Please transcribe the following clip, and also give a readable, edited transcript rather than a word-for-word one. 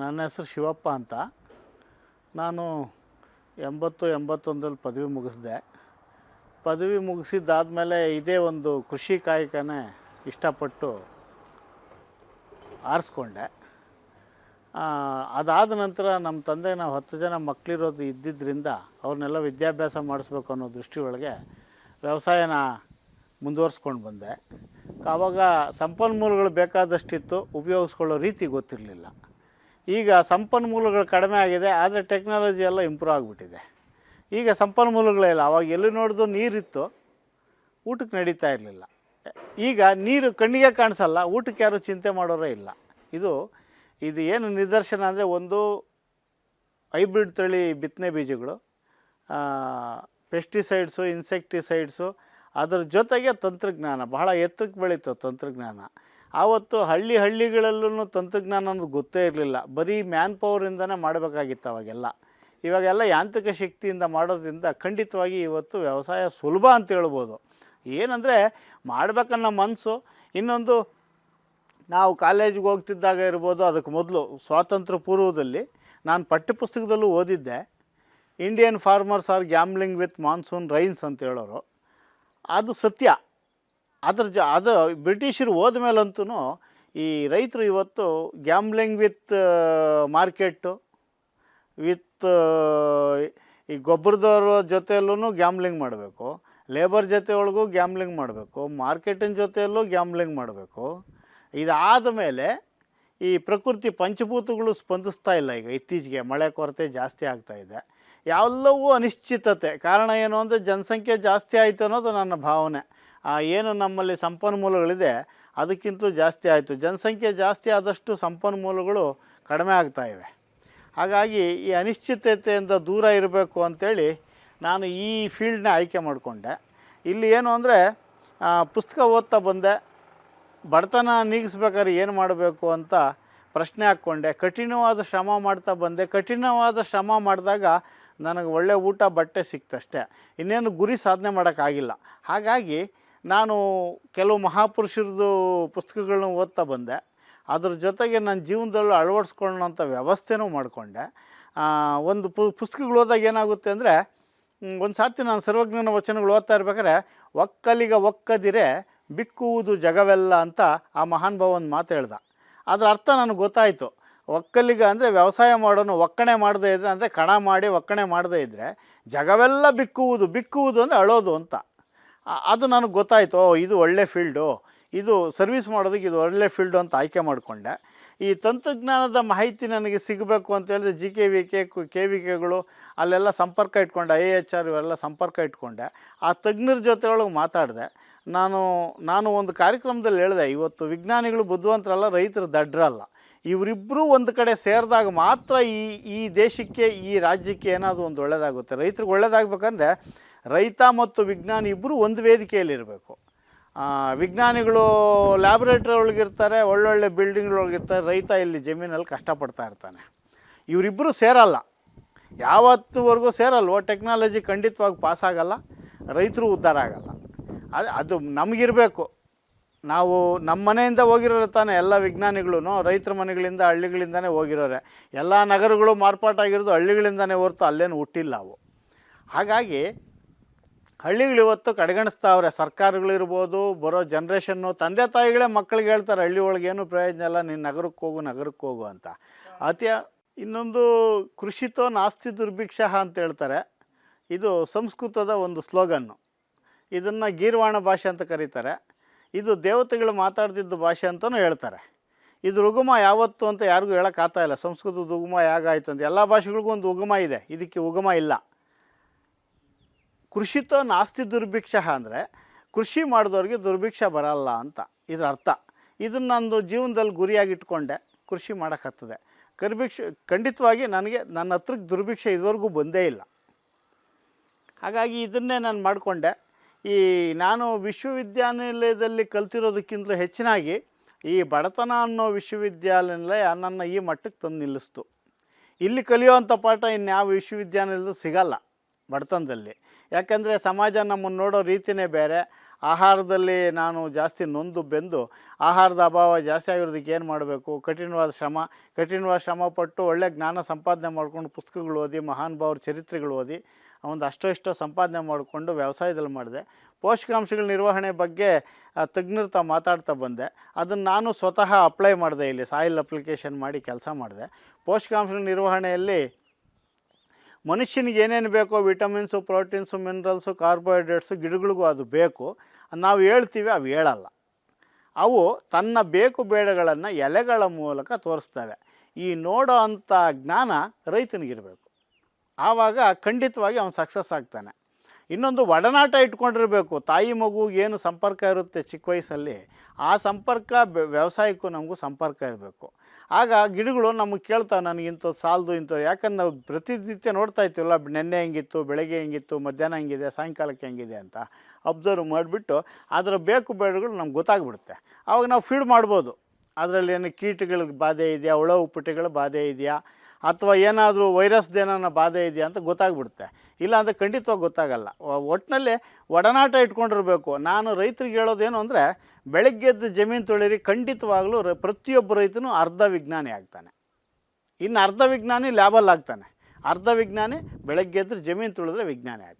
ನನ್ನ ಹೆಸರು ಶಿವಪ್ಪ ಅಂತ. ನಾನು 81 ಪದವಿ ಮುಗಿಸಿದೆ. ಪದವಿ ಮುಗಿಸಿದ್ದಾದಮೇಲೆ ಇದೇ ಒಂದು ಕೃಷಿ ಕಾಯಕನೇ ಇಷ್ಟಪಟ್ಟು ಆರಿಸ್ಕೊಂಡೆ. ಅದಾದ ನಂತರ ನಮ್ಮ ತಂದೆ ನಾವು 10 ಜನ ಮಕ್ಕಳಿರೋದು ಇದ್ದಿದ್ದರಿಂದ ಅವ್ರನ್ನೆಲ್ಲ ವಿದ್ಯಾಭ್ಯಾಸ ಮಾಡಿಸ್ಬೇಕು ಅನ್ನೋ ದೃಷ್ಟಿ ಒಳಗೆ ವ್ಯವಸಾಯನ ಮುಂದುವರ್ಸ್ಕೊಂಡು ಬಂದೆ. ಆವಾಗ ಸಂಪನ್ಮೂಲಗಳು ಬೇಕಾದಷ್ಟಿತ್ತು, ಉಪಯೋಗಿಸ್ಕೊಳ್ಳೋ ರೀತಿ ಗೊತ್ತಿರಲಿಲ್ಲ. ಈಗ ಸಂಪನ್ಮೂಲಗಳು ಕಡಿಮೆ ಆಗಿದೆ, ಆದರೆ ಟೆಕ್ನಾಲಜಿ ಎಲ್ಲ ಇಂಪ್ರೂವ್ ಆಗಿಬಿಟ್ಟಿದೆ. ಈಗ ಸಂಪನ್ಮೂಲಗಳೇ ಇಲ್ಲ. ಆವಾಗ ಎಲ್ಲಿ ನೋಡಿದ್ರು ನೀರಿತ್ತು, ಊಟಕ್ಕೆ ನಡೀತಾ ಇರಲಿಲ್ಲ. ಈಗ ನೀರು ಕಣ್ಣಿಗೆ ಕಾಣಿಸಲ್ಲ, ಊಟಕ್ಕೆ ಯಾರೂ ಚಿಂತೆ ಮಾಡೋರೇ ಇಲ್ಲ. ಇದು ಏನು ನಿದರ್ಶನ ಅಂದರೆ, ಒಂದು ಹೈಬ್ರಿಡ್ ತಳಿ ಬಿತ್ತನೆ ಬೀಜಗಳು, ಪೆಸ್ಟಿಸೈಡ್ಸು, ಇನ್ಸೆಕ್ಟಿಸೈಡ್ಸು, ಅದರ ಜೊತೆಗೆ ತಂತ್ರಜ್ಞಾನ ಬಹಳ ಎತ್ತರಕ್ಕೆ ಬೆಳೀತು. ತಂತ್ರಜ್ಞಾನ ಆವತ್ತು ಹಳ್ಳಿಗಳಲ್ಲೂ ತಂತ್ರಜ್ಞಾನ ಅನ್ನೋದು ಗೊತ್ತೇ ಇರಲಿಲ್ಲ. ಬರೀ ಮ್ಯಾನ್ ಪವರಿಂದನೇ ಮಾಡಬೇಕಾಗಿತ್ತು ಅವಾಗೆಲ್ಲ. ಇವಾಗೆಲ್ಲ ಯಾಂತ್ರಿಕ ಶಕ್ತಿಯಿಂದ ಮಾಡೋದ್ರಿಂದ ಖಂಡಿತವಾಗಿ ಇವತ್ತು ವ್ಯವಸಾಯ ಸುಲಭ ಅಂತ ಹೇಳ್ಬೋದು. ಏನಂದರೆ ಮಾಡಬೇಕನ್ನೋ ಮನಸ್ಸು. ಇನ್ನೊಂದು, ನಾವು ಕಾಲೇಜಿಗೆ ಹೋಗ್ತಿದ್ದಾಗ ಇರ್ಬೋದು, ಅದಕ್ಕೆ ಮೊದಲು ಸ್ವಾತಂತ್ರ್ಯ ಪೂರ್ವದಲ್ಲಿ ನಾನು ಪಠ್ಯಪುಸ್ತಕದಲ್ಲೂ ಓದಿದ್ದೆ, Indian farmers are gambling with monsoon Reigns ಅಂತ ಹೇಳೋರು. ಅದು ಸತ್ಯ. ಅದು ಬ್ರಿಟಿಷರು ಹೋದ ಮೇಲಂತೂ ಈ ರೈತರು ಇವತ್ತು ಗ್ಯಾಮ್ಲಿಂಗ್ ವಿತ್ ಮಾರ್ಕೆಟು, ವಿತ್ ಈ ಗೊಬ್ಬರದವ್ರ ಜೊತೆಯಲ್ಲೂ ಗ್ಯಾಮ್ಲಿಂಗ್ ಮಾಡಬೇಕು, ಲೇಬರ್ ಜೊತೆ ಒಳಗೂ ಗ್ಯಾಮ್ಲಿಂಗ್ ಮಾಡಬೇಕು, ಮಾರ್ಕೆಟಿನ ಜೊತೆಯಲ್ಲೂ ಗ್ಯಾಮ್ಲಿಂಗ್ ಮಾಡಬೇಕು. ಇದಾದ ಮೇಲೆ ಈ ಪ್ರಕೃತಿ ಪಂಚಭೂತಗಳು ಸ್ಪಂದಿಸ್ತಾ ಇಲ್ಲ. ಈಗ ಇತ್ತೀಚೆಗೆ ಮಳೆ ಕೊರತೆ ಜಾಸ್ತಿ ಆಗ್ತಾಯಿದೆ. ಎಲ್ಲವೂ ಅನಿಶ್ಚಿತತೆ. ಕಾರಣ ಏನು ಅಂದರೆ, ಜನಸಂಖ್ಯೆ ಜಾಸ್ತಿ ಆಯಿತು ಅನ್ನೋದು ನನ್ನ ಭಾವನೆ. ಏನು ನಮ್ಮಲ್ಲಿ ಸಂಪನ್ಮೂಲಗಳಿದೆ ಅದಕ್ಕಿಂತಲೂ ಜಾಸ್ತಿ ಆಯಿತು. ಜನಸಂಖ್ಯೆ ಜಾಸ್ತಿ ಆದಷ್ಟು ಸಂಪನ್ಮೂಲಗಳು ಕಡಿಮೆ ಆಗ್ತಾಯಿವೆ. ಹಾಗಾಗಿ ಈ ಅನಿಶ್ಚಿತತೆಯಿಂದ ದೂರ ಇರಬೇಕು ಅಂಥೇಳಿ ನಾನು ಈ ಫೀಲ್ಡ್ನ ಆಯ್ಕೆ ಮಾಡಿಕೊಂಡೆ. ಇಲ್ಲಿ ಏನು ಅಂದರೆ, ಪುಸ್ತಕ ಓದ್ತಾ ಬಂದೆ. ಬಡತನ ನೀಗಿಸ್ಬೇಕಾದ್ರೆ ಏನು ಮಾಡಬೇಕು ಅಂತ ಪ್ರಶ್ನೆ ಹಾಕ್ಕೊಂಡೆ. ಕಠಿಣವಾದ ಶ್ರಮ ಮಾಡ್ತಾ ಬಂದೆ. ಕಠಿಣವಾದ ಶ್ರಮ ಮಾಡಿದಾಗ ನನಗೆ ಒಳ್ಳೆ ಊಟ ಬಟ್ಟೆ ಸಿಕ್ತಷ್ಟೇ, ಇನ್ನೇನು ಗುರಿ ಸಾಧನೆ ಮಾಡೋಕ್ಕಾಗಿಲ್ಲ. ಹಾಗಾಗಿ ನಾನು ಕೆಲವು ಮಹಾಪುರುಷರದ್ದು ಪುಸ್ತಕಗಳನ್ನ ಓದ್ತಾ ಬಂದೆ. ಅದ್ರ ಜೊತೆಗೆ ನನ್ನ ಜೀವನದಲ್ಲೂ ಅಳವಡಿಸ್ಕೊಳ್ಳೋಂಥ ವ್ಯವಸ್ಥೆನೂ ಮಾಡಿಕೊಂಡೆ. ಒಂದು ಪುಸ್ತಕಗಳು ಓದಾಗ ಏನಾಗುತ್ತೆ ಅಂದರೆ, ಒಂದು ಸಾರ್ತಿ ನಾನು ಸರ್ವಜ್ಞನ ವಚನಗಳು ಓದ್ತಾ ಇರ್ಬೇಕಾದ್ರೆ, ಒಕ್ಕಲಿಗ ಒಕ್ಕದಿರೆ ಬಿಕ್ಕುವುದು ಜಗವೆಲ್ಲ ಅಂತ ಆ ಮಹಾನುಭಾವ ಒಂದು ಮಾತು ಹೇಳ್ದ. ಅದರ ಅರ್ಥ ನನಗೆ ಗೊತ್ತಾಯಿತು. ಒಕ್ಕಲಿಗ ಅಂದರೆ ವ್ಯವಸಾಯ ಮಾಡೋನು ಒಕ್ಕಣೆ ಮಾಡದೇ ಇದ್ದರೆ, ಅಂದರೆ ಕಣ ಮಾಡಿ ಒಕ್ಕಣೆ ಮಾಡದೇ ಇದ್ದರೆ ಜಗವೆಲ್ಲ ಬಿಕ್ಕುವುದು ಅಂದರೆ ಅಳೋದು ಅಂತ. ಅದು ನನಗೆ ಗೊತ್ತಾಯಿತು. ಇದು ಒಳ್ಳೆ ಫೀಲ್ಡು, ಇದು ಸರ್ವಿಸ್ ಮಾಡೋದಕ್ಕೆ ಇದು ಒಳ್ಳೆ ಫೀಲ್ಡು ಅಂತ ಆಯ್ಕೆ ಮಾಡಿಕೊಂಡೆ. ಈ ತಂತ್ರಜ್ಞಾನದ ಮಾಹಿತಿ ನನಗೆ ಸಿಗಬೇಕು ಅಂತ ಹೇಳಿದ್ರೆ KVKಗಳು ಅಲ್ಲೆಲ್ಲ ಸಂಪರ್ಕ ಇಟ್ಕೊಂಡೆ. IAHR ಇವೆಲ್ಲ ಸಂಪರ್ಕ ಇಟ್ಕೊಂಡೆ. ಆ ತಜ್ಞರ ಜೊತೆ ಒಳಗೆ ಮಾತಾಡಿದೆ. ನಾನು ಒಂದು ಕಾರ್ಯಕ್ರಮದಲ್ಲಿ ಹೇಳಿದೆ, ಇವತ್ತು ವಿಜ್ಞಾನಿಗಳು ಬುದ್ಧಿವಂತರಲ್ಲ, ರೈತರು ದಡ್ರಲ್ಲ. ಇವರಿಬ್ಬರೂ ಒಂದು ಕಡೆ ಸೇರಿದಾಗ ಮಾತ್ರ ಈ ದೇಶಕ್ಕೆ, ಈ ರಾಜ್ಯಕ್ಕೆ ಏನಾದರೂ ಒಂದು ಒಳ್ಳೆಯದಾಗುತ್ತೆ. ರೈತರಿಗೆ ಒಳ್ಳೆಯದಾಗಬೇಕಂದ್ರೆ ರೈತ ಮತ್ತು ವಿಜ್ಞಾನಿ ಇಬ್ಬರು ಒಂದು ವೇದಿಕೆಯಲ್ಲಿರಬೇಕು. ವಿಜ್ಞಾನಿಗಳು ಲ್ಯಾಬ್ರೇಟ್ರಿ ಒಳಗಿರ್ತಾರೆ, ಒಳ್ಳೊಳ್ಳೆ ಬಿಲ್ಡಿಂಗ್ಗಳೊಳಗಿರ್ತಾರೆ, ರೈತ ಇಲ್ಲಿ ಜಮೀನಲ್ಲಿ ಕಷ್ಟಪಡ್ತಾ ಇರ್ತಾನೆ. ಇವರಿಬ್ಬರು ಸೇರಲ್ಲ, ಯಾವತ್ತುವರೆಗೂ ಸೇರಲ್ವೋ ಟೆಕ್ನಾಲಜಿ ಖಂಡಿತವಾಗಿ ಪಾಸಾಗಲ್ಲ, ರೈತರು ಉದ್ಧಾರ ಆಗಲ್ಲ. ಅದು ನಮಗಿರಬೇಕು. ನಾವು ನಮ್ಮ ಮನೆಯಿಂದ ಹೋಗಿರೋರು ತಾನೇ ಎಲ್ಲ ವಿಜ್ಞಾನಿಗಳು, ರೈತರ ಮನೆಗಳಿಂದ ಹಳ್ಳಿಗಳಿಂದನೇ ಹೋಗಿರೋರೆ. ಎಲ್ಲ ನಗರಗಳು ಮಾರ್ಪಾಟಾಗಿರೋದು ಹಳ್ಳಿಗಳಿಂದನೇ ಹೊರತು ಅಲ್ಲೇನು ಹುಟ್ಟಿಲ್ಲ ಅವು. ಹಾಗಾಗಿ ಹಳ್ಳಿಗಳು ಇವತ್ತು ಕಡೆಗಣಿಸ್ತಾವ್ರೆ. ಸರ್ಕಾರಗಳಿರ್ಬೋದು, ಬರೋ ಜನ್ರೇಷನ್ನು, ತಂದೆ ತಾಯಿಗಳೇ ಮಕ್ಕಳಿಗೆ ಹೇಳ್ತಾರೆ, ಹಳ್ಳಿ ಒಳಗೇನು ಪ್ರಯೋಜನ ಇಲ್ಲ, ನೀನು ನಗರಕ್ಕೆ ಹೋಗು ಅಂತ. ಇನ್ನೊಂದು, ಕೃಷಿತೋ ನಾಸ್ತಿ ದುರ್ಭಿಕ್ಷಃ ಅಂತ ಹೇಳ್ತಾರೆ. ಇದು ಸಂಸ್ಕೃತದ ಒಂದು ಸ್ಲೋಗನ್ನು. ಇದನ್ನು ಗೀರ್ವಾಣ ಭಾಷೆ ಅಂತ ಕರೀತಾರೆ. ಇದು ದೇವತೆಗಳು ಮಾತಾಡ್ತಿದ್ದ ಭಾಷೆ ಅಂತಲೂ ಹೇಳ್ತಾರೆ. ಇದು ಉಗಮ ಯಾವತ್ತು ಅಂತ ಯಾರಿಗೂ ಹೇಳೋಕ್ಕಾಗ್ತಾ ಇಲ್ಲ. ಸಂಸ್ಕೃತದ ಉಗಮ ಹೇಗಾಯಿತು ಅಂತ. ಎಲ್ಲ ಭಾಷೆಗಳಿಗೂ ಒಂದು ಉಗಮ ಇದೆ, ಇದಕ್ಕೆ ಉಗಮ ಇಲ್ಲ. ಕೃಷಿತೋ ನಾಸ್ತಿ ದುರ್ಭಿಕ್ಷಃ ಅಂದರೆ ಕೃಷಿ ಮಾಡಿದವ್ರಿಗೆ ದುರ್ಭಿಕ್ಷ ಬರಲ್ಲ ಅಂತ ಇದರ ಅರ್ಥ. ಇದನ್ನು ನಂದು ಜೀವನದಲ್ಲಿ ಗುರಿಯಾಗಿಟ್ಕೊಂಡೆ ಕೃಷಿ ಮಾಡೋಕ್ಕಾಗ್ತದೆ. ಖಂಡಿತವಾಗಿ ನನ್ನ ಹತ್ರಕ್ಕೆ ದುರ್ಭಿಕ್ಷೆ ಇದುವರೆಗೂ ಬಂದೇ ಇಲ್ಲ. ಹಾಗಾಗಿ ಇದನ್ನೇ ನಾನು ಮಾಡಿಕೊಂಡೆ. ನಾನು ವಿಶ್ವವಿದ್ಯಾನಿಲಯದಲ್ಲಿ ಕಲ್ತಿರೋದಕ್ಕಿಂತಲೂ ಹೆಚ್ಚಿನಾಗಿ ಈ ಬಡತನ ಅನ್ನೋ ವಿಶ್ವವಿದ್ಯಾನಿಲಯ ನನ್ನ ಈ ಮಟ್ಟಕ್ಕೆ ತಂದು ನಿಲ್ಲಿಸ್ತು. ಇಲ್ಲಿ ಕಲಿಯುವಂಥ ಪಾಠ ಇನ್ಯಾವ ವಿಶ್ವವಿದ್ಯಾನಿಲಯದಲ್ಲೂ ಸಿಗಲ್ಲ ಬಡತನದಲ್ಲಿ. ಯಾಕೆಂದರೆ ಸಮಾಜ ನಮ್ಮನ್ನು ನೋಡೋ ರೀತಿಯೇ ಬೇರೆ. ಆಹಾರದಲ್ಲಿ ನಾನು ಜಾಸ್ತಿ ನೊಂದು ಬೆಂದು ಆಹಾರದ ಅಭಾವ ಜಾಸ್ತಿ ಆಗಿರೋದಕ್ಕೆ ಏನು ಮಾಡಬೇಕು, ಕಠಿಣವಾದ ಶ್ರಮ ಪಟ್ಟು ಒಳ್ಳೆ ಜ್ಞಾನ ಸಂಪಾದನೆ ಮಾಡಿಕೊಂಡು ಪುಸ್ತಕಗಳು ಓದಿ, ಮಹಾನುಭಾವ್ರ ಚರಿತ್ರೆಗಳು ಓದಿ ಒಂದು ಅಷ್ಟೋ ಸಂಪಾದನೆ ಮಾಡಿಕೊಂಡು ವ್ಯವಸಾಯದಲ್ಲಿ ಮಾಡಿದೆ. ಪೋಷಕಾಂಶಗಳ ನಿರ್ವಹಣೆ ಬಗ್ಗೆ ತಜ್ಞರ ತಾ ಮಾತಾಡ್ತಾ ಬಂದೆ. ಅದನ್ನು ನಾನು ಸ್ವತಃ ಅಪ್ಲೈ ಮಾಡಿದೆ. ಇಲ್ಲಿ ಸಾಯಿಲ್ ಅಪ್ಲಿಕೇಶನ್ ಮಾಡಿ ಕೆಲಸ ಮಾಡಿದೆ. ಪೋಷಕಾಂಶಗಳ ನಿರ್ವಹಣೆಯಲ್ಲಿ ಮನುಷ್ಯನಿಗೆ ಏನೇನು ಬೇಕೋ ವಿಟಮಿನ್ಸು, ಪ್ರೋಟೀನ್ಸು, ಮಿನರಲ್ಸು, ಕಾರ್ಬೋಹೈಡ್ರೇಟ್ಸು ಗಿಡಗಳಿಗೂ ಅದು ಬೇಕು. ನಾವು ಹೇಳ್ತೀವಿ, ಅವು ಹೇಳಲ್ಲ. ಅವು ತನ್ನ ಬೇಕು ಬೇಡಗಳನ್ನು ಎಲೆಗಳ ಮೂಲಕ ತೋರಿಸ್ತವೆ. ಈ ನೋಡೋ ಅಂಥ ಜ್ಞಾನ ರೈತನಿಗಿರಬೇಕು. ಆವಾಗ ಖಂಡಿತವಾಗಿ ಅವನು ಸಕ್ಸಸ್ ಆಗ್ತಾನೆ. ಇನ್ನೊಂದು ಒಡನಾಟ ಇಟ್ಕೊಂಡಿರಬೇಕು. ತಾಯಿ ಮಗುಗೆ ಏನು ಸಂಪರ್ಕ ಇರುತ್ತೆ ಚಿಕ್ಕ ವಯಸ್ಸಲ್ಲಿ, ಆ ಸಂಪರ್ಕ ವ್ಯವಸಾಯಕ್ಕೂ ನಮಗೂ ಸಂಪರ್ಕ ಇರಬೇಕು. ಆಗ ಗಿಡಗಳು ನಮಗೆ ಕೇಳ್ತಾವೆ, ನನಗೆ ಇಂಥದ್ದು ಸಾಲದು ಇಂಥದ್ದು. ಯಾಕಂದ್ರೆ ನಾವು ಪ್ರತಿನಿತ್ಯ ನೋಡ್ತಾ ಇರ್ತೀವಲ್ಲ, ನೆನ್ನೆ ಹೆಂಗಿತ್ತು, ಬೆಳಗ್ಗೆ ಹೆಂಗಿತ್ತು, ಮಧ್ಯಾಹ್ನ ಹೆಂಗಿದೆ, ಸಾಯಂಕಾಲಕ್ಕೆ ಹೆಂಗಿದೆ ಅಂತ ಅಬ್ಸರ್ವ್ ಮಾಡಿಬಿಟ್ಟು ಅದರ ಬೇಕು ಬೇಡಗಳು ನಮ್ಗೆ ಗೊತ್ತಾಗ್ಬಿಡುತ್ತೆ. ಆವಾಗ ನಾವು ಫೀಡ್ ಮಾಡ್ಬೋದು. ಅದರಲ್ಲಿ ಏನು ಕೀಟಗಳಿಗೆ ಬಾಧೆ ಇದೆಯಾ, ಹುಳ ಹುಪ್ಪಟೆಗಳ ಬಾಧೆ ಇದೆಯಾ, ಅಥವಾ ಏನಾದರೂ ವೈರಸ್ದೇನ ಬಾಧೆ ಇದೆಯಾ ಅಂತ ಗೊತ್ತಾಗ್ಬಿಡುತ್ತೆ. ಇಲ್ಲಾಂದರೆ ಖಂಡಿತವಾಗಿ ಗೊತ್ತಾಗಲ್ಲ. ಒಟ್ಟಿನಲ್ಲಿ ಒಡನಾಟ ಇಟ್ಕೊಂಡಿರಬೇಕು. ನಾನು ರೈತರಿಗೆ ಹೇಳೋದೇನು ಅಂದರೆ, ಬೆಳಗ್ಗೆದ್ದು ಜಮೀನು ತೊಳಿರಿ. ಖಂಡಿತವಾಗಲೂ ಪ್ರತಿಯೊಬ್ಬ ರೈತನೂ ಅರ್ಧ ವಿಜ್ಞಾನಿ ಆಗ್ತಾನೆ. ಇನ್ನು ಅರ್ಧ ವಿಜ್ಞಾನಿ ಲ್ಯಾಬಲ್ಲಿ ಆಗ್ತಾನೆ. ಅರ್ಧ ವಿಜ್ಞಾನಿ ಬೆಳಗ್ಗೆದ್ದು ಜಮೀನು ತುಳಿದ್ರೆ ವಿಜ್ಞಾನಿ ಆಗ್ತಾನೆ.